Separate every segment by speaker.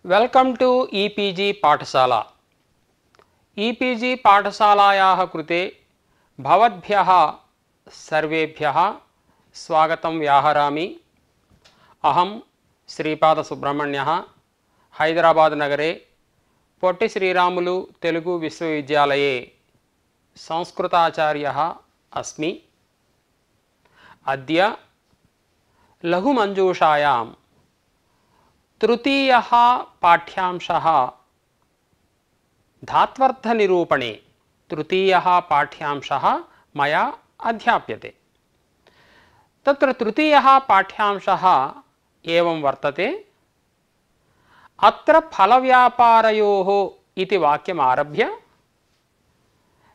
Speaker 1: Welcome to e-PG पाठशाला। E-PG पाठशालायाः कृते भवद्भ्यः सर्वेभ्यः स्वागतं व्याहरामि। अहं श्रीपादसुब्रह्मण्यः हैदराबाद नगरे पोट्टि श्रीरामुलु तेलुगु विश्वविद्यालये संस्कृताचार्यः अस्मि। अद्य लघुमञ्जूषायां तृतीयः पाठ्यांशः धात्वर्थनिरूपणे तृतीयः पाठ्यांशः मया अध्याप्यते। तत्र तृतीयः पाठ्यांशः एवं वर्तते। अत्र फलव्यापारयोः इति वाक्यम् आरभ्य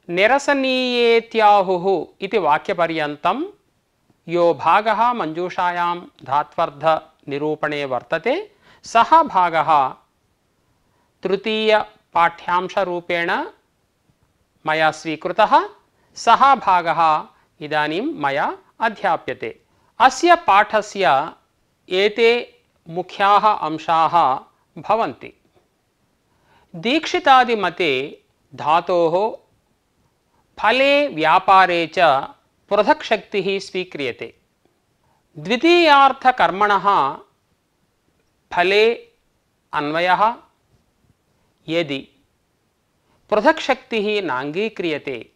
Speaker 1: निरसनीयेत्याहुः इति वाक्यपर्यन्तं यो भागः मञ्जूषायां धात्वर्थनिरूपणे वर्तते सः भागः तृतीय पाठ्यांशरूपेण मया स्वीकृतः। सः भागः इदानीं मया अध्याप्यते। अस्य पाठस्य एते मुख्याः अंशाः भवन्ति। दीक्षितादिमते धातोः फले व्यापारे च पृथक् शक्तिः स्वीक्रियते। द्वितीयार्थकर्मणः फले अन्वयः यदि पृथक् शक्तिः नाङ्गीक्रियते,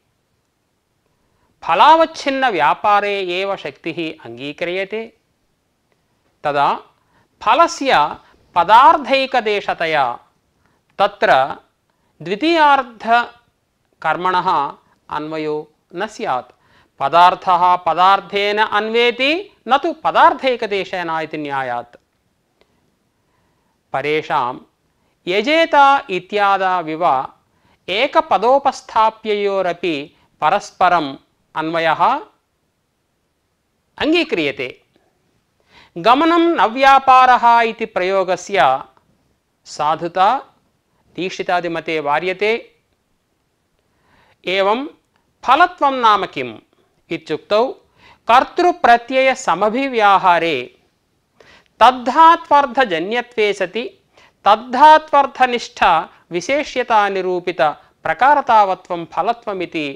Speaker 1: फलावच्छिन्न व्यापारे एव शक्तिः अङ्गीक्रियते, तदा फलस्य पदार्थैकदेशतया तत्र द्वितीयार्थकर्मणः अन्वयो न स्यात्। पदार्थः पदार्थेन अन्वेति न तु पदार्थैकदेशेन इति न्यायात्। परेषां यजेता इत्यादाविव एकपदोपस्थाप्ययोरपि परस्परम् अन्वयः अङ्गीक्रियते। गमनं न व्यापारः इति प्रयोगस्य साधुता दीक्षितादिमते वार्यते। एवं फलत्वं नाम किम् इत्युक्तौ कर्तृप्रत्ययसमभिव्याहारे तद्धात्वर्थजन्यत्वे सति तद्धात्वर्थनिष्ठ विशेष्यतानिरूपित प्रकारतावत्वं फलत्वमिति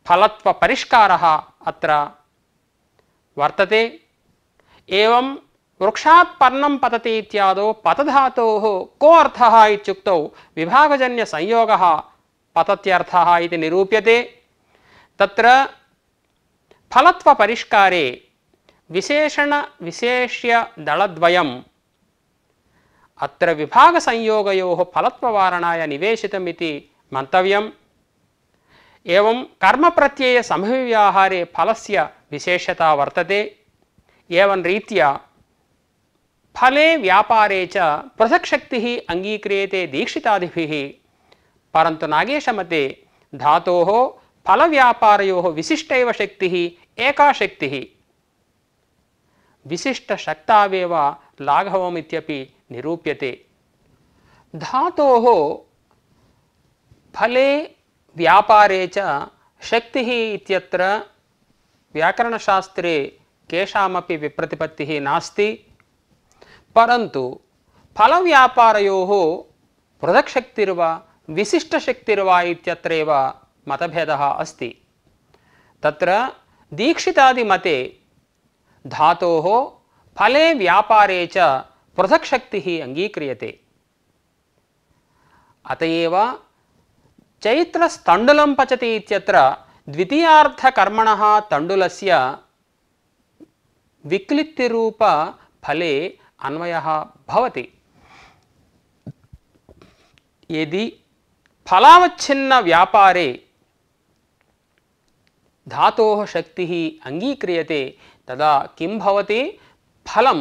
Speaker 1: फलत्वपरिष्कारः अत्र वर्तते। एवं वृक्षात् पर्णं पतति इत्यादौ पतधातोः को अर्थः इत्युक्तौ विभागजन्यसंयोगः पतत्यर्थः इति निरूप्यते। तत्र फलत्वपरिष्कारे विशेषण विशेष्य दलद्वयम् अत्र विभागसंयोगयोः फलत्ववारणाय निवेशितमिति मन्तव्यम्। एवं कर्मप्रत्ययसमभिव्याहारे फलस्य विशेषता वर्तते। एवं रीत्या फले व्यापारे च पृथक् शक्तिः अङ्गीक्रियते दीक्षितादिभिः, परन्तु नागेशमते धातोः फलव्यापारयोः विशिष्टैव शक्तिः एका शक्तिः। विशिष्टशक्तावेव लाघवमित्यपि निरूप्यते। धातोः फले व्यापारे च शक्तिः इत्यत्र व्याकरणशास्त्रे केषामपि विप्रतिपत्तिः नास्ति, परन्तु फलव्यापारयोः पृथक् शक्तिर्वा विशिष्टशक्तिर्वा इत्यत्रैव मतभेदः अस्ति। तत्र दीक्षितादिमते धातोः फले व्यापारे च पृथक् शक्तिः अङ्गीक्रियते। अतएव चैत्रस्तण्डुलं पचति इत्यत्र द्वितीयार्थकर्मणः तण्डुलस्य विक्लित्तिरूप फले अन्वयः भवति। यदि फलावच्छिन्न व्यापारे धातोः शक्तिः अङ्गीक्रियते तदा किं भवति? फलं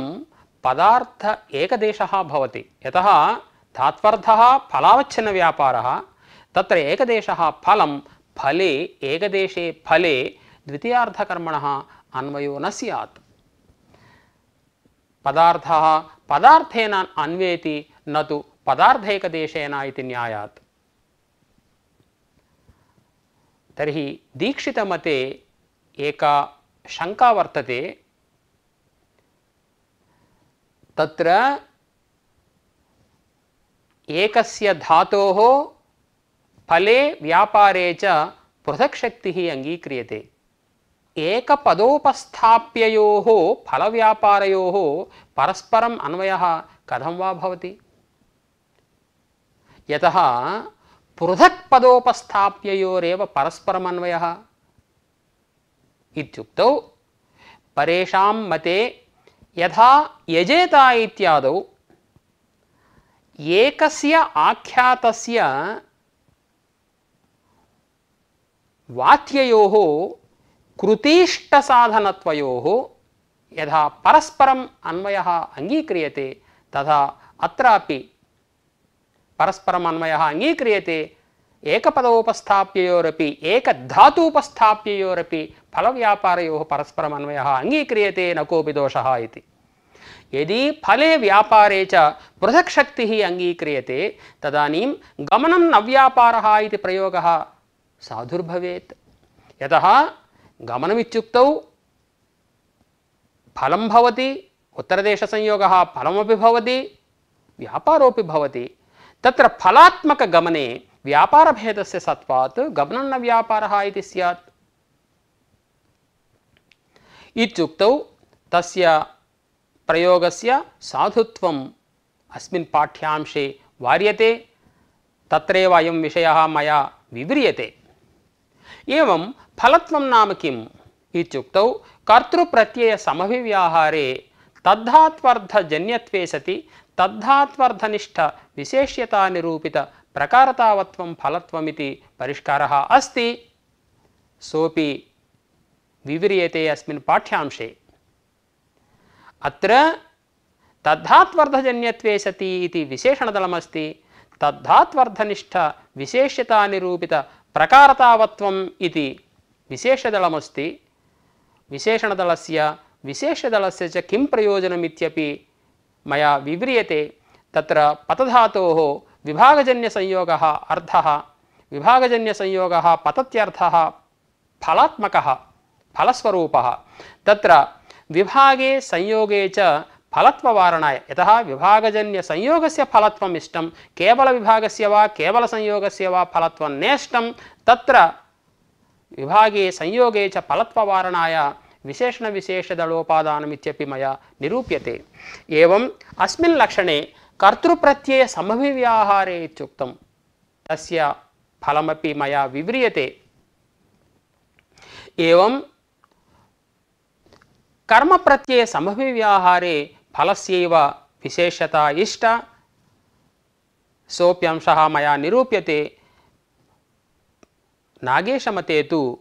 Speaker 1: पदार्थ एकदेशः भवति। यतः धात्वर्थः फलावच्छिन्न व्यापारः, तत्र एकदेशः फलं फले एकदेशे फले द्वितीयार्थकर्मणः अन्वयो न स्यात्। पदार्थः पदार्थेन अन्वेति न तु पदार्थैकदेशेन इति न्यायात्। तर्हि दीक्षितमते एका शंका वर्तते। तत्र एकस्य धातोः फले व्यापारे च पृथक् शक्तिः अंगीक्रियते। एकपदोपस्थाप्ययोः फलव्यापारयोः परस्परम् अन्वयः कथं वा भवति? यतः पृथक् पदोपस्थाप्ययोरेव परस्परम् अन्वयः इत्युक्तौ परेषां मते यथा यजेता इत्यादौ एकस्य आख्यातस्य वाक्ययोः कृतीष्टसाधनत्वयोः यथा परस्परम् अन्वयः अंगीक्रियते तथा अत्रापि परस्परम् अन्वयः अंगीक्रियते। एकपदोपस्थाप्ययोरपि एकधातूपस्थाप्ययोरपि फलव्यापारयोः परस्परम् अन्वयः अंगीक्रियते न कोऽपि दोषः इति। यदि फले व्यापारे च पृथक् शक्तिः अंगीक्रियते तदानीं गमनं न व्यापारः इति प्रयोगः साधुर्भवेत्। यतः गमनमित्युक्तौ फलं भवति, उत्तरदेशसंयोगः फलमपि भवति, व्यापारोऽपि भवति। तत्र फलात्मकगमने व्यापारभेदस्य सत्त्वात् गमनं न व्यापारः इति स्यात् इत्युक्तौ तस्य प्रयोगस्य साधुत्वम् अस्मिन् पाठ्यांशे वार्यते। तत्रैव अयं विषयः मया विव्रियते। एवं फलत्वं नाम किम् इत्युक्तौ कर्तृप्रत्ययसमभिव्याहारे तद्धात्वर्थजन्यत्वे सति तद्धात्वर्थनिष्ठ विशेष्यता निरूपित प्रकारतावत्वं फलत्वमिति परिष्कारः अस्ति। सोऽपि विव्रियते अस्मिन् पाठ्यांशे। अत्र तद्धात्वर्थजन्यत्वे सति इति विशेषणदलमस्ति। तद्धात्वर्थनिष्ठ विशेष्यता निरूपित प्रकारतावत्वम् इति विशेषदलमस्ति। विशेषणदलस्य विशेषदलस्य च किं प्रयोजनमित्यपि मया विव्रियते। तत्र पतधातोः विभागजन्यसंयोगः अर्थः, विभागजन्यसंयोगः पतत्यर्थः फलात्मकः फलस्वरूपः। तत्र विभागे संयोगे च फलत्ववारणाय, यतः विभागजन्यसंयोगस्य फलत्वम् इष्टं, केवलविभागस्य वा केवलसंयोगस्य वा फलत्वं नेष्टं, तत्र विभागे संयोगे च फलत्ववारणाय विशेषणविशेषदलोपादानमित्यपि मया निरूप्यते। एवम् अस्मिन् लक्षणे कर्तृप्रत्ययसमभिव्याहारे इत्युक्तं तस्य फलमपि मया विव्रियते। एवं कर्मप्रत्ययसमभिव्याहारे फलस्यैव विशेषता इष्टा, सोऽप्यंशः मया निरूप्यते। नागेशमते तु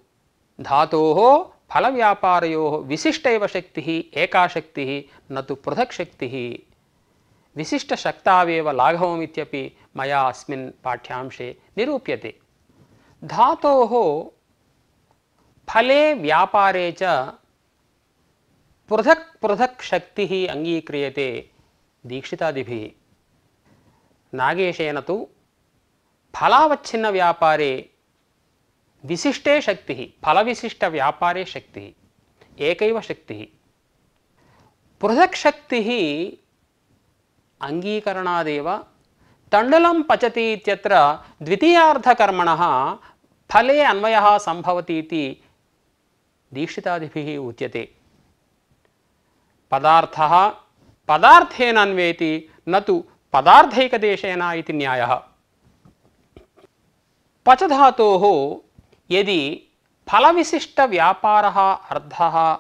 Speaker 1: धातोः फलव्यापारयोः विशिष्टैव शक्तिः एका शक्तिः न तु पृथक् शक्तिः, विशिष्टशक्तावेव लाघवमित्यपि मया अस्मिन् पाठ्यांशे निरूप्यते। धातोः फले व्यापारे च पृथक् पृथक् शक्तिः अंगीक्रियते दीक्षितादिभिः। नागेशेन तु फलावच्छिन्न व्यापारे विशिष्टे शक्तिः, फलविशिष्ट व्यापारे शक्तिः, एकैव शक्तिः। पृथक् शक्तिः अंगीकरणादेव तण्डुलं पचति इत्यत्र द्वितीयार्धकर्मणः फले अन्वयः सम्भवति इति दीक्षितादिभिः उच्यते। पदार्थः पदार्थेन अन्वेति न तु पदार्थैकदेशेन इति न्यायः। पच धातोः यदि फलविशिष्टव्यापारः अर्थः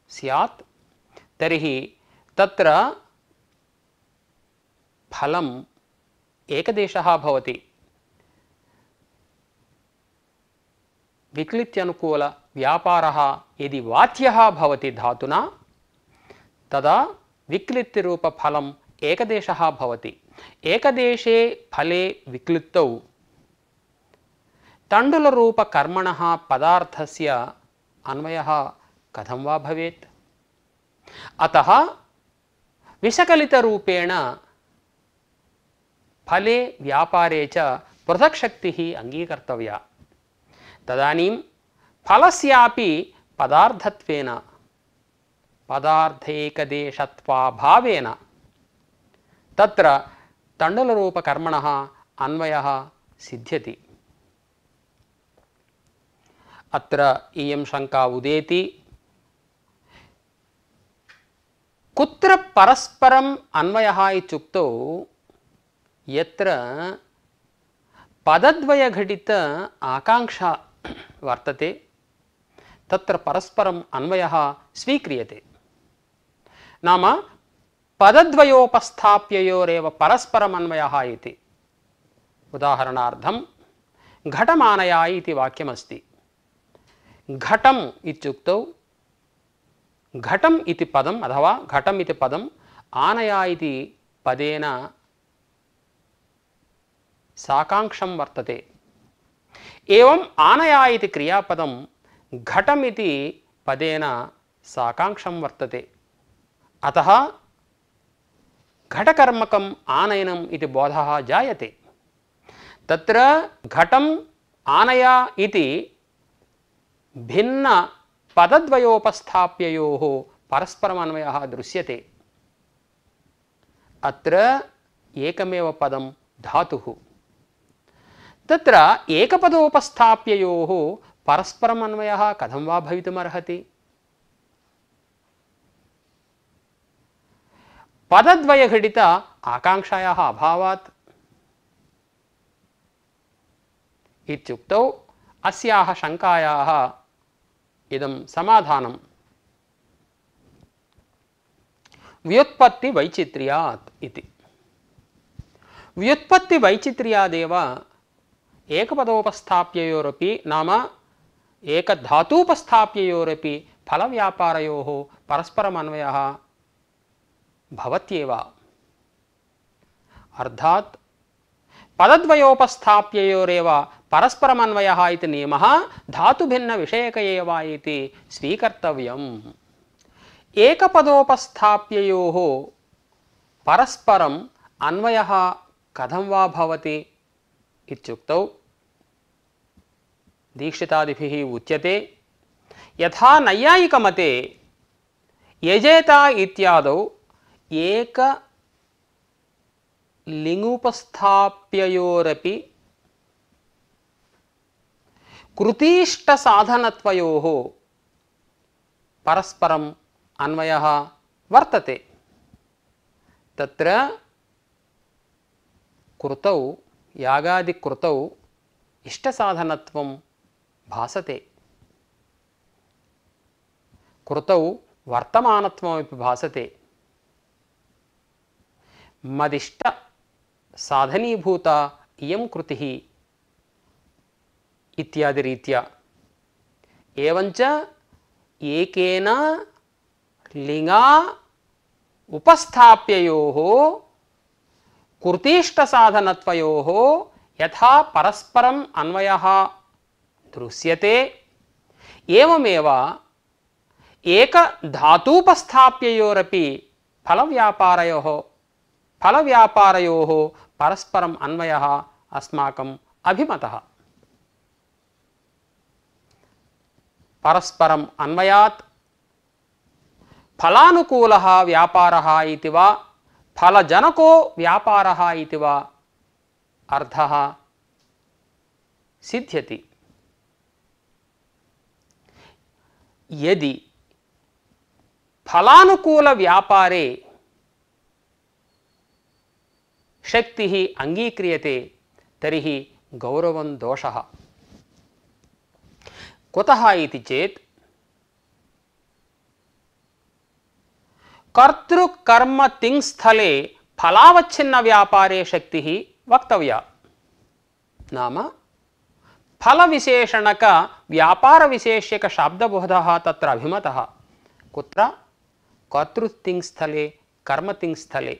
Speaker 1: स्यात् तर्हि तत्र फलम् एकदेशः भवति। विक्लित्यनुकूल व्यापारः यदि वाच्यः भवति धातुना तदा विक्लित्यरूपफलम् एकदेशः भवति। एकदेशे फले विक्लित्तौ तण्डुलरूपकर्मणः पदार्थस्य अन्वयः कथं वा भवेत्? अतः विषकलितरूपेण फले व्यापारे च पृथक् शक्तिः अंगीकर्तव्या। तदानीं फलस्यापि पदार्थत्वेन पदार्थैकदेशत्वाभावेन तत्र तण्डुलरूपकर्मणः अन्वयः सिद्ध्यति। अत्र इयं शङ्का उदेति, कुत्र परस्परम् अन्वयः इत्युक्तौ यत्र पदद्वयघटित आकाङ्क्षा वर्तते तत्र परस्परम् अन्वयः स्वीक्रियते। नाम पदद्वयोपस्थाप्ययोरेव परस्परम् अन्वयः इति। उदाहरणार्थं घटमानया इति वाक्यमस्ति। घटम् इत्युक्तौ घटम् इति पदम् अथवा घटम् इति पदम् आनया इति पदेन साकाङ्क्षं वर्तते। एवम् आनया इति क्रियापदं घटम् इति पदेन साकाङ्क्षं वर्तते। अतः घटकर्मकम् आनयनम् इति बोधः जायते। तत्र घटम् आनया इति भिन्न पदद्वयोपस्थाप्ययोः परस्परमन्वयः दृश्यते। अत्र एकमेव पदं धातुः। तत्र एकपदोपस्थाप्ययोः परस्परमन्वयः कथं वा भवितुमर्हति? पदद्वयघटित आकाङ्क्षायाः अभावात् इत्युक्तौ अस्याः शङ्कायाः इदं समाधानं व्युत्पत्तिवैचित्र्यात् इति। व्युत्पत्तिवैचित्र्यादेव एकपदोपस्थाप्ययोरपि नाम एकधातूपस्थाप्ययोरपि फलव्यापारयोः परस्परमन्वयः भवत्येव। अर्थात् पदद्वयोपस्थाप्ययोरेव परस्परमन्वयः इति नियमः धातुभिन्नविषयक एव इति स्वीकर्तव्यम्। एकपदोपस्थाप्ययोः परस्परम् अन्वयः कथं वा भवति इत्युक्तौ दीक्षितादिभिः उच्यते, यथा नैयायिकमते यजेता इत्यादौ एक लिङ्गुपस्थाप्ययोरपि कृतीष्टसाधनत्वयोः परस्परम् अन्वयः वर्तते। तत्र कृतौ यागादिकृतौ इष्टसाधनत्वं भासते, कृतौ वर्तमानत्वमपि भासते। मदिष्ट साधनीभूता इयं कृतिः इत्यादि रीत्या। एवञ्च एकेन लिङ्गा उपस्थाप्ययोः कृतीष्टसाधनत्वयोः यथा परस्परम् अन्वयः दृश्यते, एवमेव एकधातूपस्थाप्ययोरपि फलव्यापारयोः परस्परम् अन्वयः अस्माकम् अभिमतः। परस्परम् अन्वयात् फलानुकूलः व्यापारः इति वा फलजनको व्यापारः इति वा अर्थः सिद्ध्यति। यदि फलानुकूल व्यापारे शक्तिः अंगीक्रियते तर्हि गौरवं दोषः। कुतः इति चेत् कर्तृकर्म तिङ्स्थले फलावच्छिन्न व्यापारे शक्तिः वक्तव्या। नाम फलविशेषणक व्यापारविशेष्यक शब्दबोधः तत्र अभिमतः। कुत्र? कर्तृतिङ्स्थले कर्मतिङ्स्थले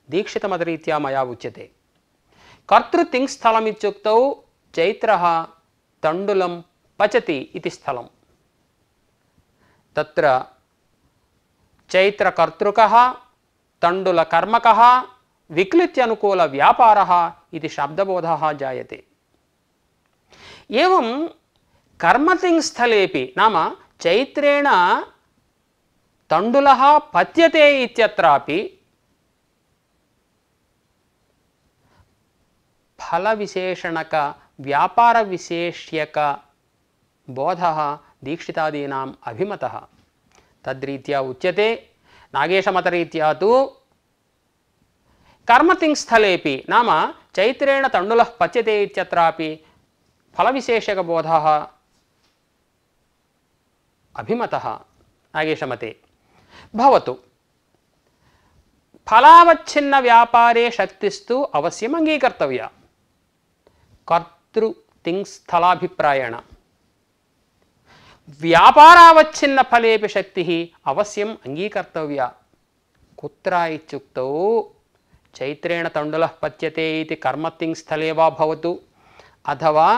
Speaker 1: दीक्षितमतरीत्या मया उच्यते। कर्तृतिङ्स्थलमित्युक्तौ चैत्रः तण्डुलं पचति इति स्थलं। तत्र चैत्रकर्तृकः तण्डुलकर्मकः विक्लित्यनुकूलव्यापारः इति शब्दबोधः जायते। एवं कर्मतिङ्स्थलेपि नाम चैत्रेण तण्डुलः पच्यते इत्यत्रापि फलविशेषणक व्यापारविशेष्यक बोधः दीक्षितादीनाम् अभिमतः तद्रीत्या उच्यते। नागेशमतरीत्या तु कर्मतिङ्स्थलेपि नाम चैत्रेण तण्डुलः पच्यते इत्यत्रापि फलविशेषकबोधः अभिमतः नागेशमते। भवतु फलावच्छिन्न व्यापारे शक्तिस्तु अवश्यम् अंगीकर्तव्या कर्तृ तिङ्स्थलाभिप्रायेण। व्यापारावच्छिन्न फलेपि शक्तिः अवश्यम् अंगीकर्तव्या। कुत्र इत्युक्तौ चैत्रेण तण्डुलः पच्यते इति कर्मतिङ्स्थले वा भवतु अथवा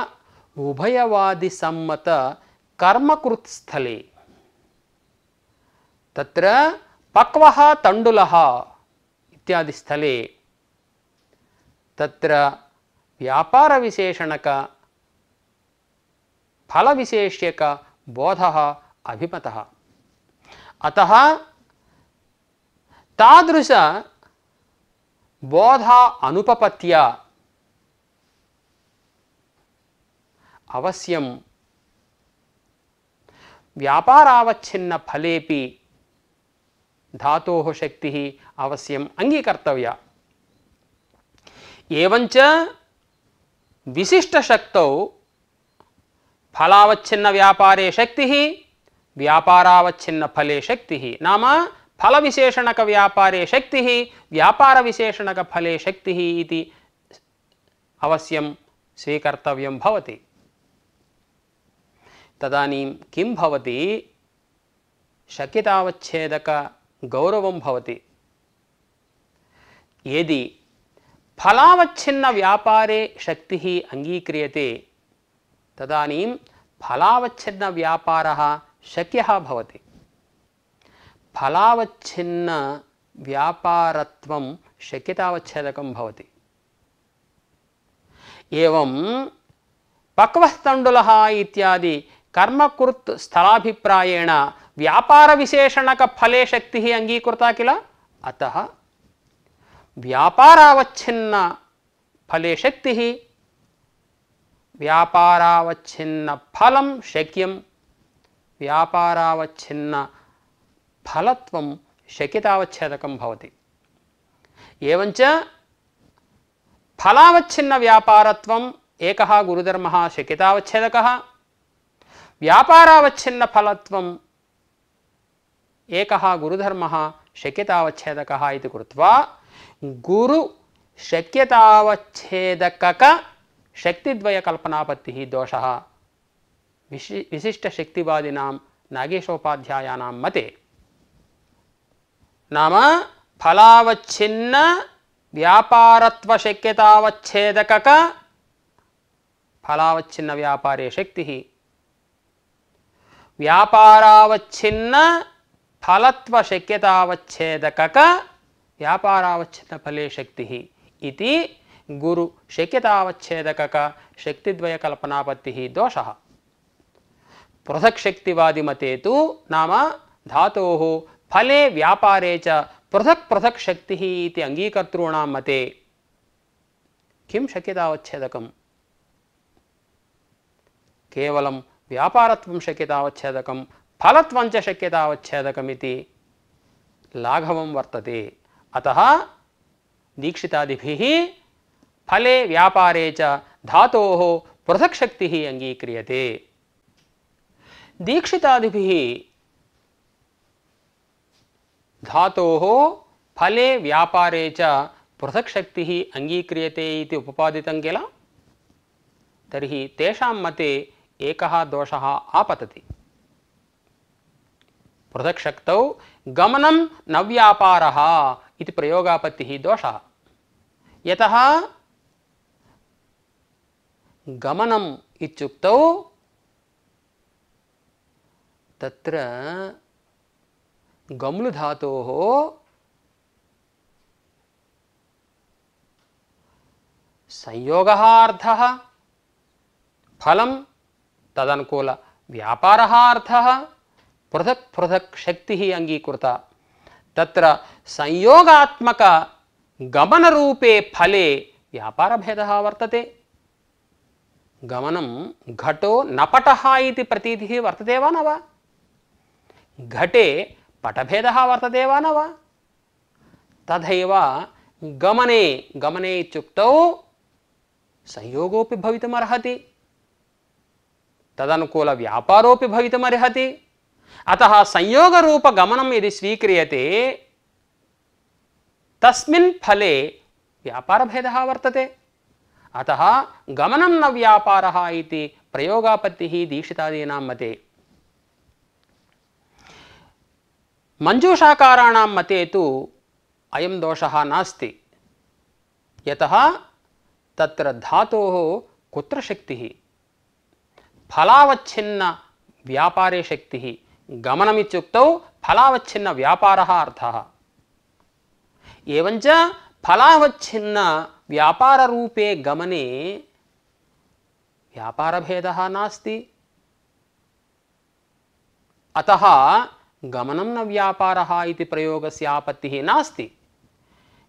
Speaker 1: उभयवादिसम्मत कर्मकृत्स्थले। तत्र पक्वः तण्डुलः इत्यादि स्थले तत्र व्यापारविशेषणक फलविशेष्यक बोधः अभिमतः। अतः तादृश बोध अनुपपत्या अवश्यं व्यापारावच्छिन्न फलेपि धातोः शक्तिः अवश्यम् अंगीकर्तव्या। एवञ्च विशिष्टशक्तौ फलावच्छिन्न व्यापारे शक्तिः व्यापारावच्छिन्न फले शक्तिः नाम फलविशेषणक व्यापारे शक्तिः व्यापारविशेषणक फले शक्तिः इति अवश्यं स्वीकर्तव्यं भवति। तदानीं किं भवति शक्यतावच्छेदक गौरवं भवति। यदि फलावच्छिन्न व्यापारे शक्तिः अंगीक्रियते तदानीं फलावच्छिन्न व्यापारः शक्यः भवति। फलावच्छिन्न व्यापारत्वं शक्यतावच्छेदकं भवति। एवं पक्वः तण्डुलः इत्यादि कर्मकृत् स्थलाभिप्रायेण व्यापारविशेषणक फले शक्तिः अंगीकृता किल। अतः व्यापारावच्छिन्न फले शक्तिः व्यापारावच्छिन्न फलं शक्यं व्यापारावच्छिन्न फलत्वं शक्यतावच्छेदकं भवति। एवञ्च फलावच्छिन्न व्यापारत्वं एकः गुरुधर्मः शक्यतावच्छेदकः व्यापारावच्छिन्न फलत्वं एकः गुरुधर्मः शक्यतावच्छेदकः इति कृत्वा गुरु शक्यतावच्छेदकक शक्तिद्वय कल्पनापत्तिः दोषः विशिष्टशक्तिवादिनां नागेशोपाध्यायानां मते। नाम फलावच्छिन्न व्यापारत्व शक्यतावच्छेदकक फलावच्छिन्न व्यापारे शक्तिः व्यापारावच्छिन्न फलत्व शक्यतावच्छेदकक व्यापारावच्छिन्न फले शक्तिः इति गुरु शक्यतावच्छेदकक शक्तिद्वय कल्पनापत्तिः दोषः। पृथक् शक्तिवादी मते तु नाम धातोः फले व्यापारे च पृथक् पृथक् शक्तिः इति अंगीकर्तॄणां मते किं शक्यतावच्छेदकम् केवलं व्यापारत्वं शक्यतावच्छेदकं फलत्वं च शक्यतावच्छेदकमिति लाघवं वर्तते। अतः दीक्षितादिभिः फले व्यापारे च धातोः पृथक् शक्तिः अंगीक्रियते। दीक्षितादिभिः धातोः फले व्यापारे च पृथक् शक्तिः अंगीक्रियते इति उपपादितं किल। तर्हि तेषां मते एकः दोषः आपतति। पृथक् शक्तौ गमनं न व्यापारः इति प्रयोगापत्तिः दोषः। यतः गमनम् इत्युक्तौ तत्र गम्लु धातोः संयोगः अर्थः फलं तदनुकूल व्यापारः अर्थः पृथक् पृथक् शक्तिः अंगीकृता। तत्र संयोगात्मक गमनरूपे फले व्यापारभेदः वर्तते। गमनं घटो नपटः इति प्रतीतिः वर्तते वा न वा? घटे पटभेदः वर्तते वा न वा? तथैव गमने गमने इत्युक्तौ संयोगोऽपि भवितुमर्हति, तदनुकूलव्यापारोऽपि भवितुमर्हति। अतः संयोगरूपगमनं यदि स्वीक्रियते तस्मिन् फले व्यापारभेदः वर्तते। अतः गमनं न व्यापारः इति प्रयोगापत्तिः दीक्षितादीनां मते। मञ्जूषाकाराणां मते तु अयं दोषः नास्ति। यतः तत्र धातोः कुत्र शक्तिः? फलावच्छिन्न व्यापारे शक्तिः। गमनमित्युक्तौ फलावच्छिन्न व्यापारः अर्थः। एवञ्च फलावच्छिन्न व्यापाररूपे गमने व्यापारभेदः नास्ति। अतः गमनं न व्यापारः इति प्रयोगस्य आपत्तिः नास्ति।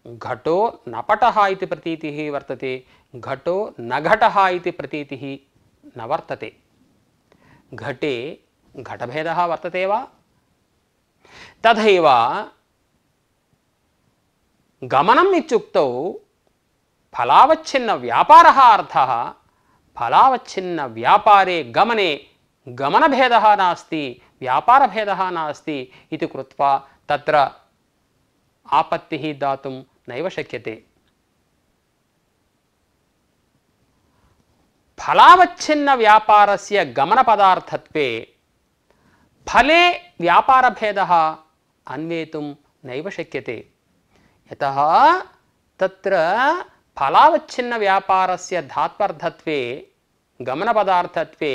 Speaker 1: घटो नपटः इति प्रतीतिः वर्तते, घटो न घटः इति प्रतीतिः न वर्तते। घटे घटभेदः वर्तते वा? तथैव गमनम् इत्युक्तौ फलावच्छिन्न व्यापारः अर्थः। फलावच्छिन्न व्यापारे गमने गमनभेदः नास्ति, व्यापारभेदः नास्ति इति कृत्वा तत्र आपत्तिः दातुं नैव शक्यते। फलावच्छिन्न व्यापारस्य गमनपदार्थत्वे फले व्यापारभेदः अन्वेतुं नैव शक्यते। यतः तत्र फलावच्छिन्न व्यापारस्य धात्वर्थत्वे गमनपदार्थत्वे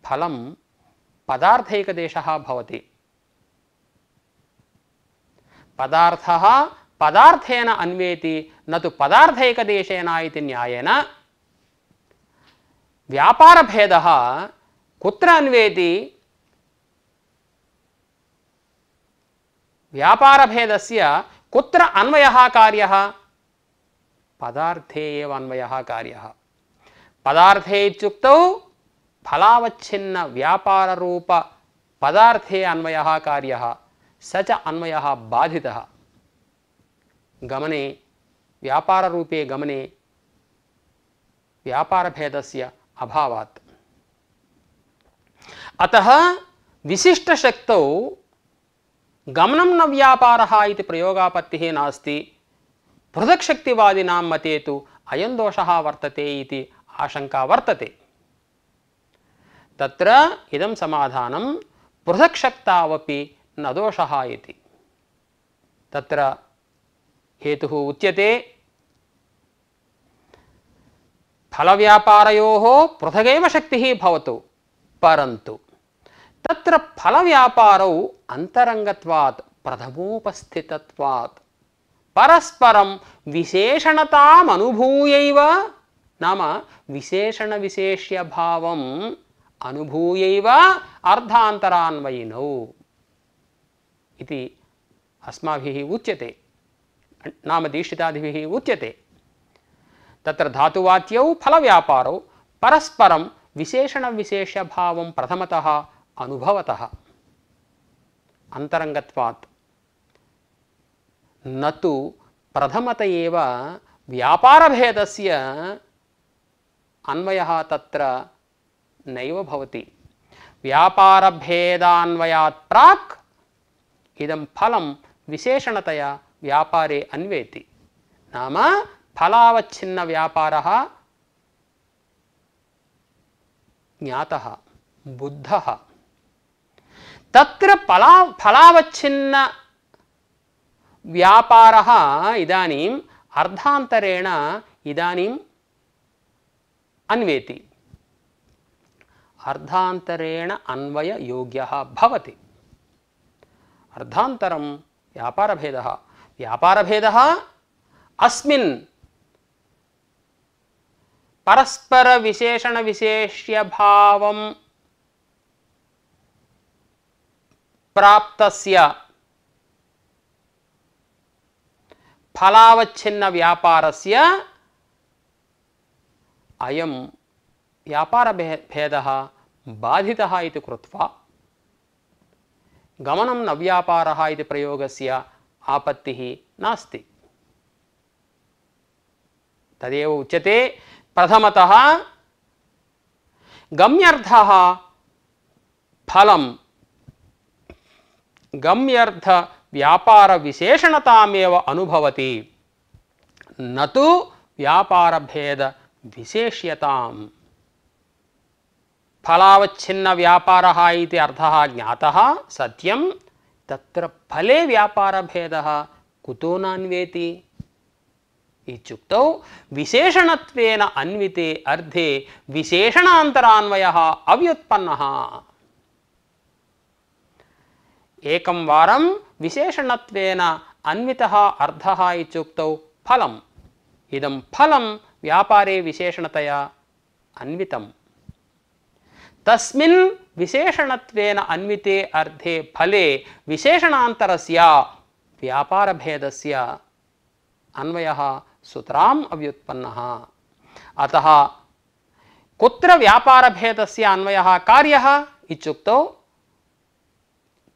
Speaker 1: फलं पदार्थैकदेशः भवति। पदार्थः पदार्थेन अन्वेति न तु पदार्थैकदेशेन इति न्यायेन व्यापारभेदः कुत्र अन्वेति? व्यापारभेदस्य कुत्र अन्वयः कार्यः? पदार्थे एव अन्वयः कार्यः। पदार्थे इत्युक्तौ फलावच्छिन्न व्यापाररूप पदार्थे अन्वयः कार्यः, स च अन्वयः बाधितः गमने व्यापाररूपे गमने व्यापारभेदस्य अभावात्। अतः विशिष्टशक्तौ गमनं न व्यापारः इति प्रयोगापत्तिः नास्ति। पृथक्शक्तिवादिनां मते तु अयं दोषः वर्तते इति आशंका वर्तते। तत्र इदं समाधानं पृथक्शक्तावपि न दोषः इति। तत्र हेतुः उच्यते फलव्यापारयोः पृथगेव शक्तिः भवतु, परन्तु तत्र फलव्यापारौ अन्तरङ्गत्वात् प्रथमोपस्थितत्वात् परस्परं विशेषणताम् अनुभूयैव, नाम विशेषणविशेष्यभावम् अनुभूयैव अर्धान्तरान्वयिनौ इति अस्माभिः उच्यते, नाम दीक्षितादिभिः उच्यते। तत्र धातुवाच्यौ फलव्यापारौ परस्परं विशेषणविशेष्यभावं प्रथमतः अनुभवतः अन्तरङ्गत्वात्, न तु प्रथमत एव व्यापारभेदस्य अन्वयः तत्र नैव भवति। व्यापारभेदान्वयात् प्राक् इदं फलं विशेषणतया व्यापारे अन्वेति। नाम फलावच्छिन्न व्यापारः ज्ञातः, बुद्धः। तत्र फलावच्छिन्न व्यापारः इदानीम् अर्धान्तरेण इदानीम् अन्वेति, अर्धान्तरेण अन्वययोग्यः भवति। अर्धान्तरं व्यापारभेदः, व्यापारभेदः अस्मिन् परस्पर विशेषण विशेष्यभावं प्राप्तस्य फलावच्छिन्न व्यापारस्य अयं व्यापारभेदः बाधितः इति कृत्वा गमनं न व्यापारः इति प्रयोगस्य आपत्तिः नास्ति। तदेव उच्यते प्रथमतः गम्यर्थः फलं गम्यर्थ व्यापार विशेषणतामेव अनुभवति न तु व्यापार भेद विशेष्यताम्। फलावच्छिन्न व्यापारः इति अर्थः ज्ञातः सत्यं, तत्र फले व्यापार भेदः कुतो नान्वेति इत्युक्तौ विशेषणत्वेन अन्विते अर्थे विशेषणान्तरान्वयः अव्युत्पन्नः। एकं वारं विशेषणत्वेन अन्वितः अर्थः इत्युक्तौ फलम्, इदं फलं व्यापारे विशेषणतया अन्वितम्। तस्मिन् विशेषणत्वेन अन्विते अर्थे फले विशेषणान्तरस्य व्यापारभेदस्य अन्वयः सुतराम् अव्युत्पन्नः। अतः कुत्र व्यापारभेदस्य अन्वयः कार्यः इत्युक्तौ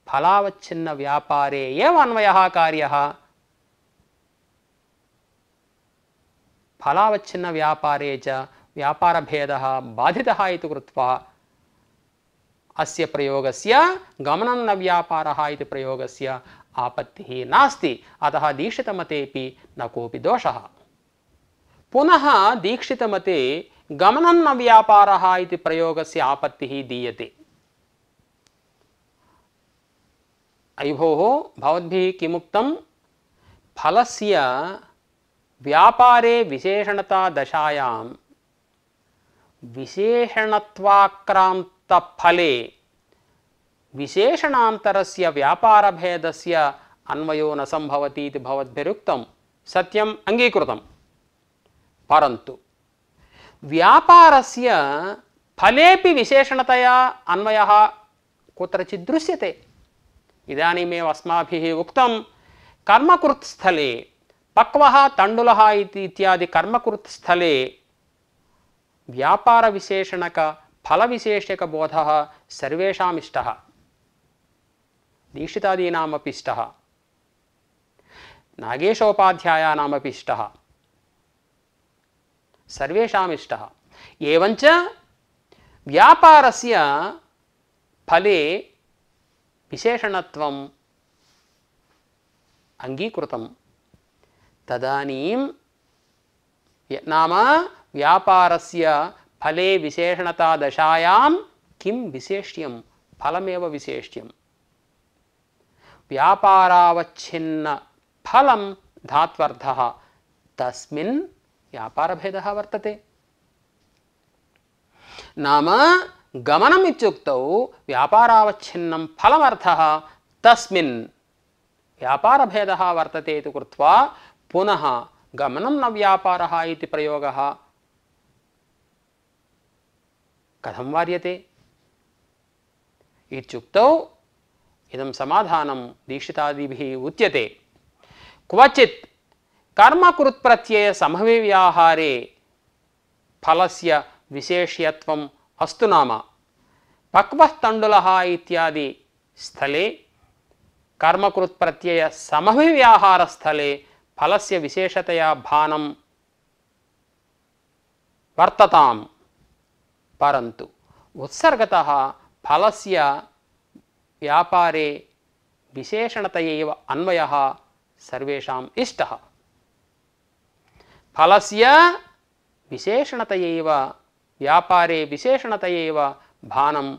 Speaker 1: फलावच्छिन्न व्यापारे एव अन्वयः कार्यः। फलावच्छिन्न व्यापारे च व्यापारभेदः बाधितः इति कृत्वा अस्य प्रयोगस्य गमनं न व्यापारः इति प्रयोगस्य आपत्तिः नास्ति। अतः दीक्षितमतेपि न कोऽपि दोषः। पुनः दीक्षितमते गमनं न व्यापारः इति प्रयोगस्य आपत्तिः दीयते। अयि भोः, भवद्भिः किमुक्तं? फलस्य व्यापारे विशेषणता दशायां विशेषणत्वाक्रान्तफले विशेषणान्तरस्य व्यापारभेदस्य अन्वयो न सम्भवति इति भवद्भिरुक्तं। सत्यम्, अङ्गीकृतं। परन्तु व्यापारस्य फलेपि विशेषणतया अन्वयः कुत्रचित् दृश्यते। इदानीमेव अस्माभिः उक्तं कर्मकृत् स्थले पक्वः तण्डुलः इत्यादि कर्मकृत् स्थले व्यापार विशेषणक फल विशेषक बोधः सर्वेषाम् इष्टः, दीक्षितादीनामपि इष्टः, नागेशोपाध्यायानामपि इष्टः, सर्वेषाम् इष्टः। एवञ्च व्यापारस्य फले विशेषणत्वम् अङ्गीकृतं। तदानीं नाम व्यापारस्य फले विशेषणता दशायां किं विशेष्यं? फलमेव विशेष्यं। व्यापारावच्छिन्न फलं धात्वर्थः, तस्मिन् व्यापारभेदः वर्तते। नाम गमनम् इत्युक्तौ व्यापारावच्छिन्नं फलमर्थः, तस्मिन् व्यापारभेदः वर्तते इति कृत्वा पुनः गमनं न व्यापारः इति प्रयोगः कथं वार्यते इत्युक्तौ इदं समाधानं दीक्षितादिभिः उच्यते। क्वचित् कर्मकृत्प्रत्यय समव्यवहारे फलस्य विशेष्यत्वम् अस्तु नाम पक्वः तण्डुलः इत्यादि स्थले कर्मकृत्प्रत्यय समव्यवहार स्थले फलस्य विशेषतया भानं वर्तताम्। परन्तु उत्सर्गतः फलस्य व्यापारे विशेषणतयैव अन्वयः सर्वेषाम् इष्टः। फलस्य विशेषणतयैव व्यापारे विशेषणतयैव भानम्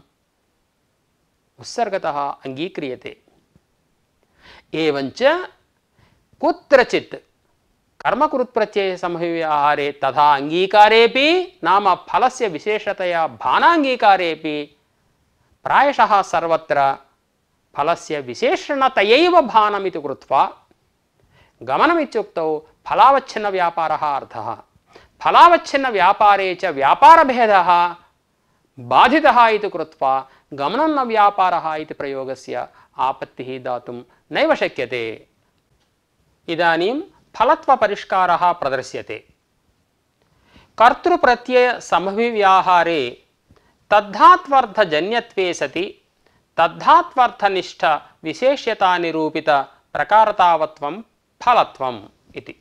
Speaker 1: उत्सर्गतः अङ्गीक्रियते। एवञ्च कुत्रचित् कर्मकृत्प्रत्यय समव्यवहारे तथा अङ्गीकारेपि नाम फलस्य विशेषतया भानाङ्गीकारेपि प्रायशः सर्वत्र फलस्य विशेषणतयैव भानमिति कृत्वा गमनमित्युक्तौ फलावच्छिन्न व्यापारः अर्थः। फलावच्छिन्न व्यापारे च व्यापारभेदः बाधितः इति कृत्वा गमनं न व्यापारः इति प्रयोगस्य आपत्तिः दातुं नैव शक्यते। इदानीं फलत्वपरिष्कारः प्रदर्श्यते। कर्तृप्रत्यय समभिव्याहारे तद्धात्वर्थजन्यत्वे सति तद्धात्वर्थनिष्ठ विशेष्यतानिरूपित प्रकारतावत्वं फलत्वम् इति।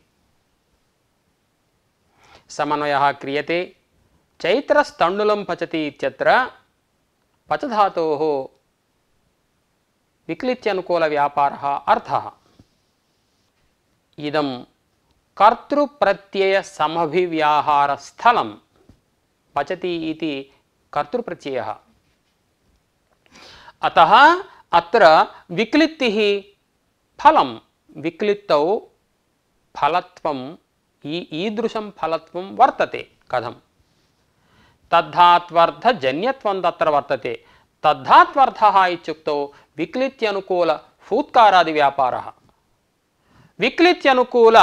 Speaker 1: समन्वयः क्रियते। चैत्रस्तण्डुलं पचति इत्यत्र पचधातोः विक्लित्यनुकूलव्यापारः अर्थः। इदं कर्तृप्रत्ययसमभिव्याहारस्थलं पचति इति कर्तृप्रत्ययः। अतः अत्र विक्लित्तिः फलं, विक्लित्तौ फलत्वं ईदृशं फलत्वं वर्तते। कथं? तद्धात्वर्थजन्यत्वं तत्र वर्तते। तद्धात्वर्थः इत्युक्तौ विक्लित्यनुकूल फूत्कारादिव्यापारः। विक्लित्यनुकूल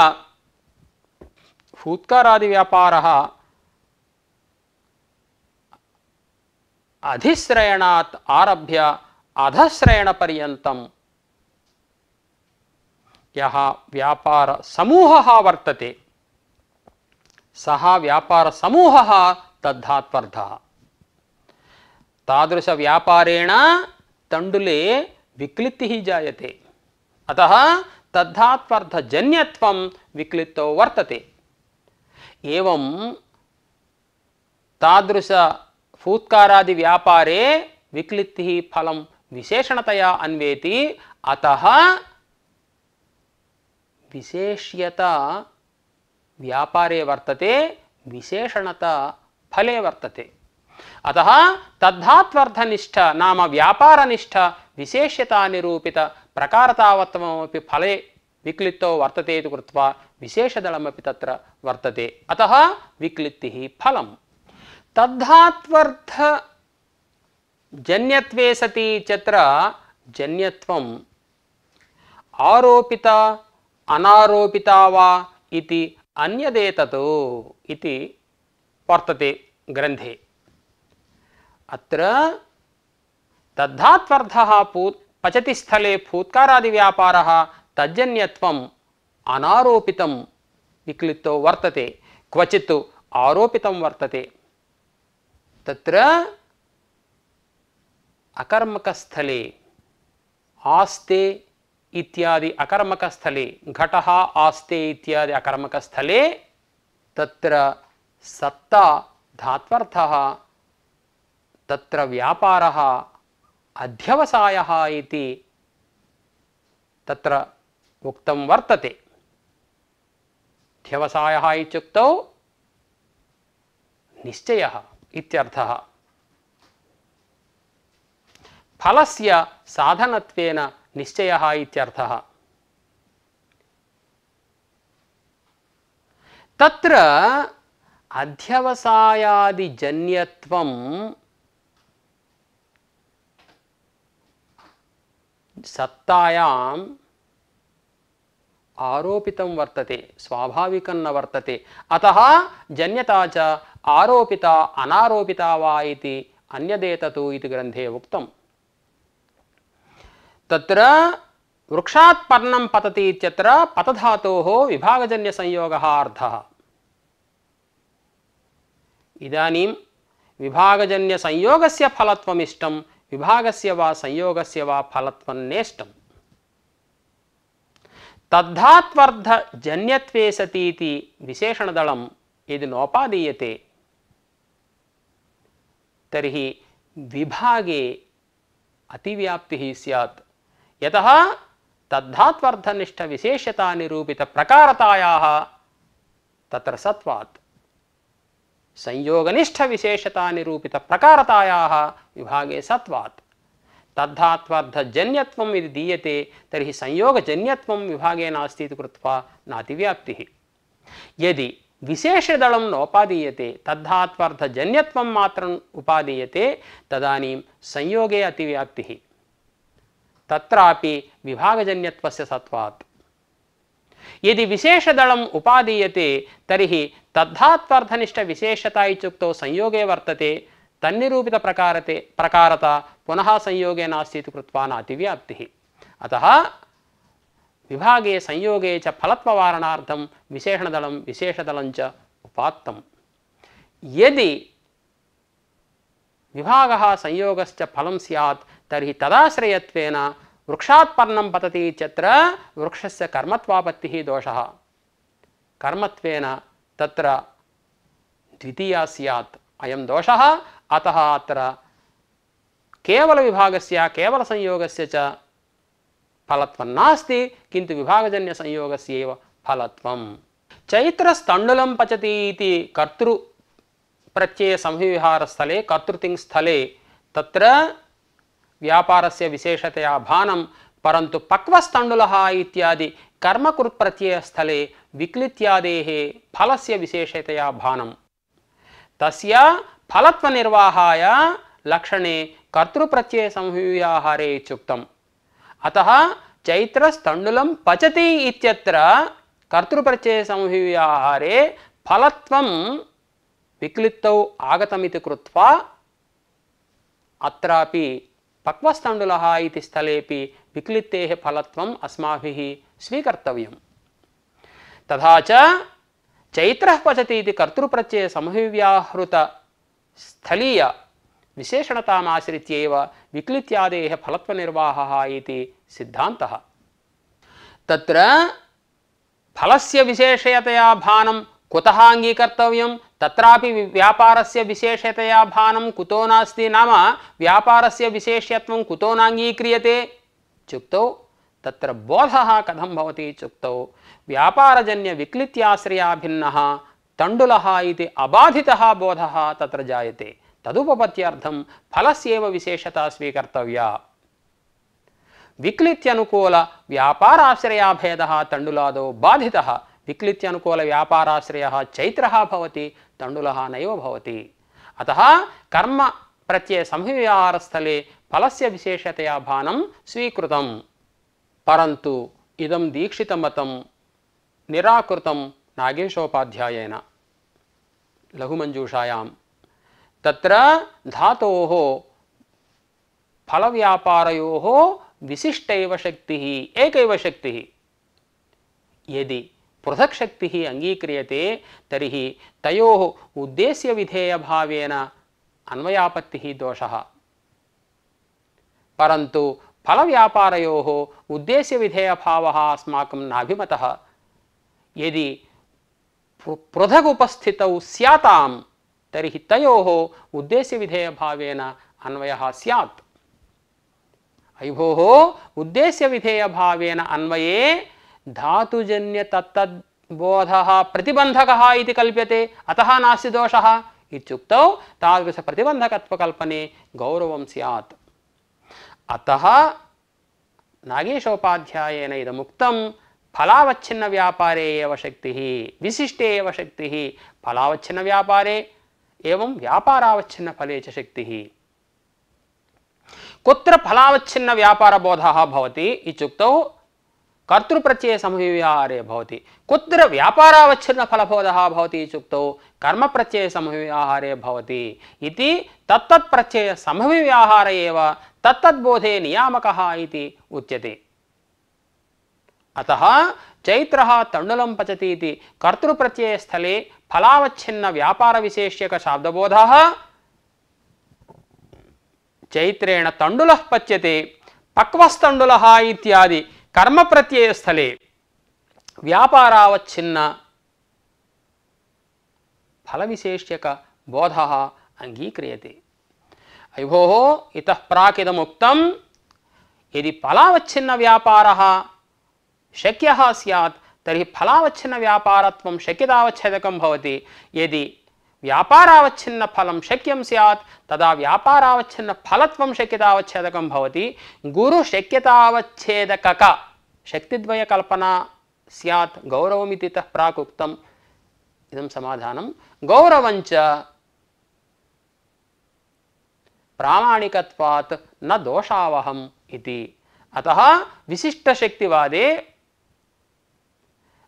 Speaker 1: फूत्कारादिव्यापारः अधिश्रयणात् आरभ्य अधश्रयणपर्यन्तं यः व्यापार समूहः वर्तते सः व्यापार समूहः तद्धात्वर्थः। तादृश व्यापारेण तण्डुले विक्लित्तिः जायते। अतः तद्धात्वर्थजन्यत्वं विक्लित्तौ वर्तते। एवं तादृश फूत्कारादि व्यापारे विक्लित्तिः फलं विशेषणतया अन्वेति। अतः विशेष्यता व्यापारे वर्तते, विशेषणता फले वर्तते। अतः तद्धात्वर्थनिष्ठ नाम व्यापारनिष्ठ विशेष्यतानिरूपित प्रकारतावत्वमपि फले विक्लित्तौ वर्तते इति कृत्वा विशेषदलमपि तत्र वर्तते। अतः विक्लित्तिः फलं। तद्धात्वर्थजन्यत्वे सति इत्यत्र जन्यत्वम् आरोपित अनारोपिता वा इति अन्यदेततो इति वर्तते ग्रन्थे। अत्र तद्धात्वर्थः पचति स्थले फूत्कारादिव्यापारः तज्जन्यत्वम् अनारोपितं विक्लित्तौ वर्तते, क्वचित् आरोपितं वर्तते। तत्र अकर्मकस्थले आस्ते इत्यादि अकर्मकस्थले, घटः आस्ते इत्यादि अकर्मकस्थले तत्र सत्ता धात्वर्थः, तत्र व्यापारः अध्यवसायः इति तत्र उक्तं वर्तते। अध्यवसायः इत्युक्तौ निश्चयः इत्यर्थः। फलस्य साधनत्वेन निश्चयः इत्यर्थः। तत्र अध्यवसायादिजन्यत्वं सत्तायाम् आरोपितं वर्तते, स्वाभाविकं न वर्तते। अतः जन्यता च आरोपिता अनारोपिता वा इति अन्यदेततो इति ग्रन्थे उक्तम्। तत्र वृक्षात् पर्णं पतति इत्यत्र पतधातोः विभागजन्यसंयोगः अर्थः। इदानीं विभागजन्यसंयोगस्य फलत्वमिष्टं, विभागस्य वा संयोगस्य वा फलत्वं नेष्टम्। तद्धात्वर्थजन्यत्वे सति इति विशेषणदलं यदि नोपादीयते तर्हि विभागे अतिव्याप्तिः स्यात्। यतः तद्धात्वर्थनिष्ठ विशेष्यतानिरूपित प्रकारतायाः तत्र सत्वात्, संयोगनिष्ठ विशेषतानिरूपित प्रकारतायाः विभागे सत्वात् तद्धात्वर्थजन्यत्वं यदि दीयते तर्हि संयोगजन्यत्वं विभागे नास्ति इति कृत्वा नातिव्याप्तिः। यदि विशेषदलं नोपादीयते, तद्धात्वर्थजन्यत्वं मात्रम् उपादीयते, तदानीं संयोगे अतिव्याप्तिः। तत्रापि विभागजन्यत्वस्य सत्वात्। यदि विशेषदलम् उपादीयते तर्हि तद्धात्वर्थनिष्ठ विशेषता इत्युक्तौ संयोगे वर्तते, तन्निरूपित प्रकारता पुनः संयोगे नास्ति इति कृत्वा नातिव्याप्तिः। अतः विभागे संयोगे च फलत्ववारणार्थं विशेषणदलं विशेषदलं च उपात्तम्। यदि विभागः संयोगश्च फलं स्यात् तर्हि तदाश्रयत्वेन वृक्षात्पन्नं पतति इत्यत्र वृक्षस्य कर्मत्वापत्तिः दोषः। कर्मत्वेन तत्र द्वितीया स्यात् अयं दोषः। अतः अत्र केवलविभागस्य केवलसंयोगस्य च फलत्वं नास्ति, किन्तु विभागजन्यसंयोगस्य एव फलत्वं। चैत्रस्तण्डुलं पचति इति कर्तृप्रत्ययसंविहारस्थले कर्तृतिङ्स्थले तत्र व्यापारस्य विशेषतया भानं, परन्तु पक्वस्तण्डुलः इत्यादि कर्मकृत्प्रत्ययस्थले विक्लित्यादेः फलस्य विशेषतया भानं। तस्य फलत्वनिर्वाहाय लक्षणे कर्तृप्रत्ययसंविहारे इत्युक्तम्। अतः चैत्रस्तण्डुलं पचति इत्यत्र कर्तृप्रत्ययसंविहारे फलत्वं विक्लित्तौ आगतमिति कृत्वा अत्रापि पक्वस्तण्डुलः इति स्थलेपि विक्लित्तेः फलत्वम् अस्माभिः स्वीकर्तव्यम्। तथा च चैत्रः पचति इति कर्तृप्रत्ययसंविव्याहृतस्थलीय विशेषणतामाश्रित्येव विक्लित्यादेः फलत्वनिर्वाहः इति सिद्धान्तः। तत्र फलस्य विशेषतया भानं कुतः अङ्गीकर्तव्यं? तत्रापि व्यापारस्य विशेषतया भानं कुतो नास्ति? नाम व्यापारस्य विशेष्यत्वं कुतो नाङ्गीक्रियते इत्युक्तौ तत्र बोधः कथं भवति इत्युक्तौ व्यापारजन्यविक्लित्याश्रयाभिन्नः तण्डुलः इति अबाधितः बोधः तत्र जायते। तदुपपत्त्यर्थं फलस्यैव विशेषता स्वीकर्तव्या। विक्लित्यनुकूल व्यापाराश्रयाभेदः तण्डुलादौ बाधितः। विक्लित्यनुकूल व्यापाराश्रयः चैत्रः भवति, तण्डुलः नैव भवति। अतः कर्म प्रत्यय संविहारस्थले फलस्य विशेषतया भानं स्वीकृतं। परन्तु इदं दीक्षितमतं निराकृतं नागेशोपाध्यायेन लघुमञ्जूषायां। तत्र धातोः फलव्यापारयोः विशिष्टैव शक्तिः एकैव शक्तिः। यदि पृथक् शक्तिः अङ्गीक्रियते तर्हि तयोः उद्देश्यविधेयभावेन अन्वयापत्तिः दोषः। परन्तु फलव्यापारयोः उद्देश्यविधेयभावः अस्माकं नाभिमतः। यदि पृथक् उपस्थितौ स्यातां तर्हि तयोः उद्देश्यविधेयभावेन अन्वयः स्यात्। अयि भोः, उद्देश्यविधेयभावेन अन्वये धातुजन्य तत्तद्बोधः प्रतिबन्धकः इति कल्प्यते, अतः नास्ति दोषः इत्युक्तौ तादृशप्रतिबन्धकत्वकल्पने गौरवं स्यात्। अतः नागेशोपाध्यायेन इदमुक्तं फलावच्छिन्नव्यापारे एव शक्तिः, विशिष्टे एव शक्तिः, फलावच्छिन्नव्यापारे एवं व्यापारावच्छिन्नफले च शक्तिः। कुत्र फलावच्छिन्नव्यापारबोधः भवति इत्युक्तौ कर्तृप्रत्ययसंविहारे भवति। कुत्र व्यापारावच्छिन्नफलबोधः भवति इत्युक्तौ कर्मप्रत्ययसंविहारे भवति इति तत्तत्प्रत्ययसंविहार एव तत्तद्बोधे नियामकः इति उच्यते। अतः चैत्रः तण्डुलं पचति इति कर्तृप्रत्ययस्थले फलावच्छिन्नव्यापारविशेष्यकशाब्दबोधः चैत्रेण तण्डुलः पच्यते, पक्वस्तण्डुलः इत्यादि कर्मप्रत्ययस्थले व्यापारावच्छिन्न फलविशेष्यकबोधः अङ्गीक्रियते। अयि भोः, इतः प्राक् इदमुक्तं यदि फलावच्छिन्नव्यापारः शक्यः स्यात् तर्हि फलावच्छिन्नव्यापारत्वं शक्यतावच्छेदकं भवति। यदि व्यापारावच्छिन्नफलं शक्यं स्यात् तदा व्यापारावच्छिन्नफलत्वं शक्यतावच्छेदकं भवति। गुरुशक्यतावच्छेदकक शक्तिद्वयकल्पना स्यात् गौरवमिति तः प्राक् उक्तम्। इदं समाधानं। गौरवञ्च प्रामाणिकत्वात् न दोषावहम् इति। अतः विशिष्टशक्तिवादे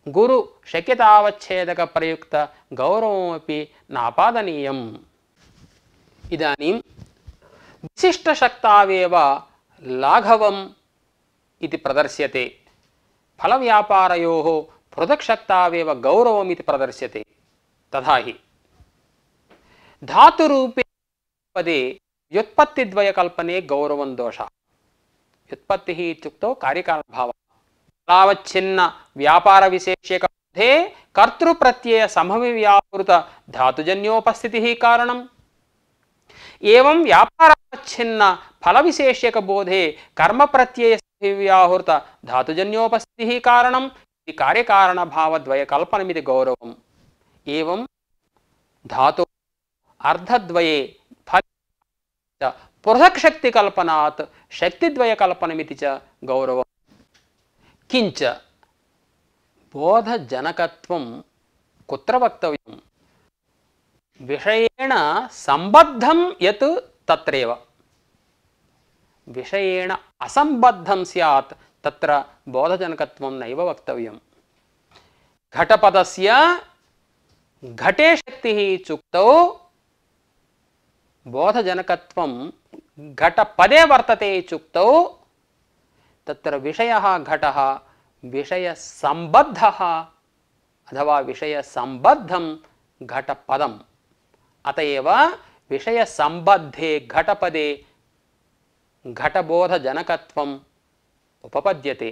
Speaker 1: गुरु शक्यतावच्छेदक प्रयुक्त गौरवमपि नापादनीयम्। इदानीं विशिष्टशक्तावेव लाघवम् इति प्रदर्श्यते। फलव्यापारयोः पृथक्शक्तावेव गौरवमिति प्रदर्श्यते। तथा हि धातुरूपे पदे व्युत्पत्तिद्वयकल्पने गौरवं दोषः। व्युत्पत्तिः इत्युक्तौ कार्यकारणभावः। फलावच्छिन्न व्यापारविशेष्यकबोधे कर्तृप्रत्ययसमविव्याहृत धातुजन्योपस्थितिः कारणम्। एवं व्यापारावच्छिन्न फलविशेष्यकबोधे कर्मप्रत्ययसमविव्याहृत धातुजन्योपस्थितिः कारणम् इति कार्यकारणभावद्वयकल्पनमिति गौरवम्। एवं धातु अर्धद्वये फल पृथक् शक्तिकल्पनात् शक्तिद्वयकल्पनमिति च गौरवम्। किंच बोधजनकत्वं कुत्र वक्तव्यं? विषयेण संबद्धं यत् तत्रैव। विषयेण असंबद्धं स्यात् तत्र बोधजनकत्वं नैव वक्तव्यम्। घटपदस्य घटे शक्तिः इत्युक्तौ बोधजनकत्वं घटपदे वर्तते इत्युक्तौ तत्र विषयः घटः विषयसंबद्धः अथवा विषयसंबद्धं घटपदम्। अतएव विषयसंबद्धे घटपदे घटबोधजनकत्वम् उपपद्यते।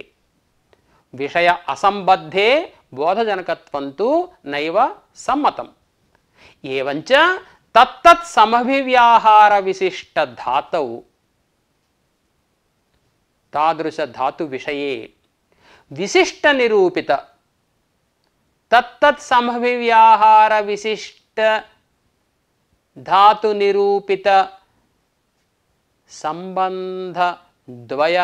Speaker 1: विषय असंबद्धे बोधजनकत्वं तु नैव सम्मतम्। एवञ्च तत्तत् समभिव्याहार विशिष्ट धातौ तादृश धातु विषये विशिष्ट निरूपित तत्तत् समभिव्याहार विशिष्ट धातु निरूपित संबंध द्वय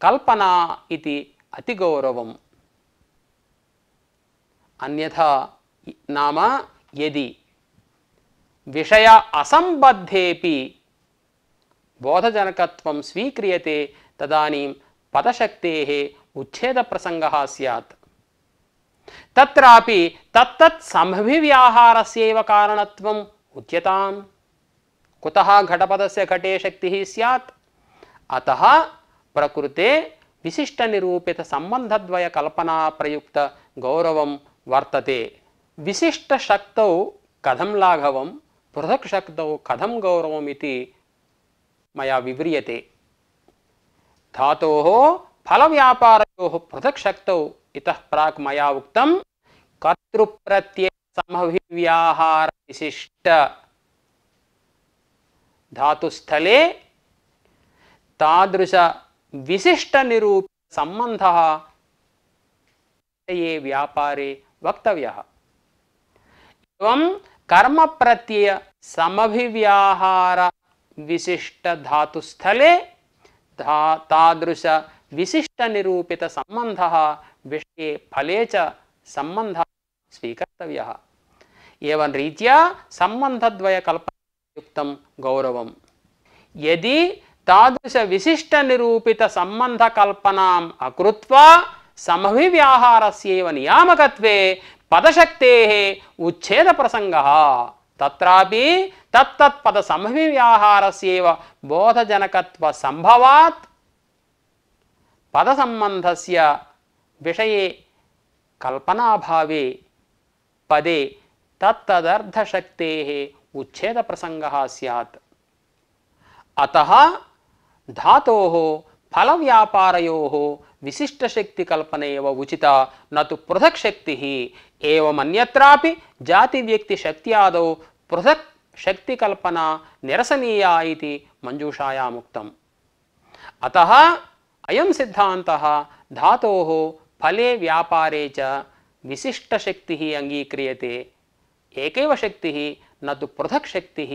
Speaker 1: कल्पना इति अतिगौरवम्। अन्यथा नाम यदि विषय असंबद्धेपि बोधजनकत्वं स्वीक्रियते तदानीं पदशक्तेः उच्छेद प्रसंगः स्यात्। तत्रापि तत्तत् समभिव्याहारस्यैव कारणत्वम् उच्यताम्। कुतः घटपदस्य घटे शक्तिः स्यात्? अतः प्रकृते विशिष्ट निरूपित संबंधद्वय कल्पना प्रयुक्त गौरवं वर्तते। विशिष्ट शक्तौ कथं लाघवं पृथक् शक्तौ कथं गौरवम् इति मया विव्रियते। धातोः फलव्यापारयोः पृथक् शक्तौ इतः प्राक् मया उक्तं कर्तृप्रत्यय समभिव्याहार विशिष्ट धातुस्थले तादृश विशिष्ट निरूपित संबंधः ये व्यापारे वक्तव्यः। एवं कर्म प्रत्यय समभिव्याहार विशिष्ट धातुस्थले तादृश विशिष्ट निरूपित संबंधः विषये फले च संबंधः स्वीकर्तव्यः। एवं रीत्या संबंधद्वय कल्पनायुक्तं गौरवम्। यदि तादृश विशिष्ट निरूपित संबंध कल्पनाम् अकृत्वा समभिव्याहारस्यैव नियामकत्वे पदशक्तेः उच्छेद प्रसंगः तत्रापि तत्तत् पद समभिव्याहारस्यैव बोधजनकत्व संभवात् पद संबंधस्य विषये कल्पनाभावे पदे तत्तदर्थशक्तेः उच्छेद प्रसंगः स्यात्। अतः धातोः फलव्यापारयोः विशिष्ट शक्ति कल्पने एव उचिता न तु पृथक् शक्तिः। एवं अन्यत्रापि जाति व्यक्ति शक्त्यादौ पृथक् शक्ति कल्पना निरसनीया इति मंजूषायाम् उक्तम्। अतः अयं सिद्धान्तः धातोः फले व्यापारे च विशिष्ट शक्तिः अंगीक्रियते एकैव शक्तिः न तु पृथक् शक्तिः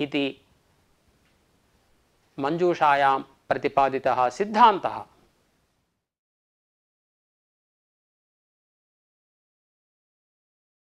Speaker 1: इति मंजूषायां प्रतिपादितः सिद्धान्तः।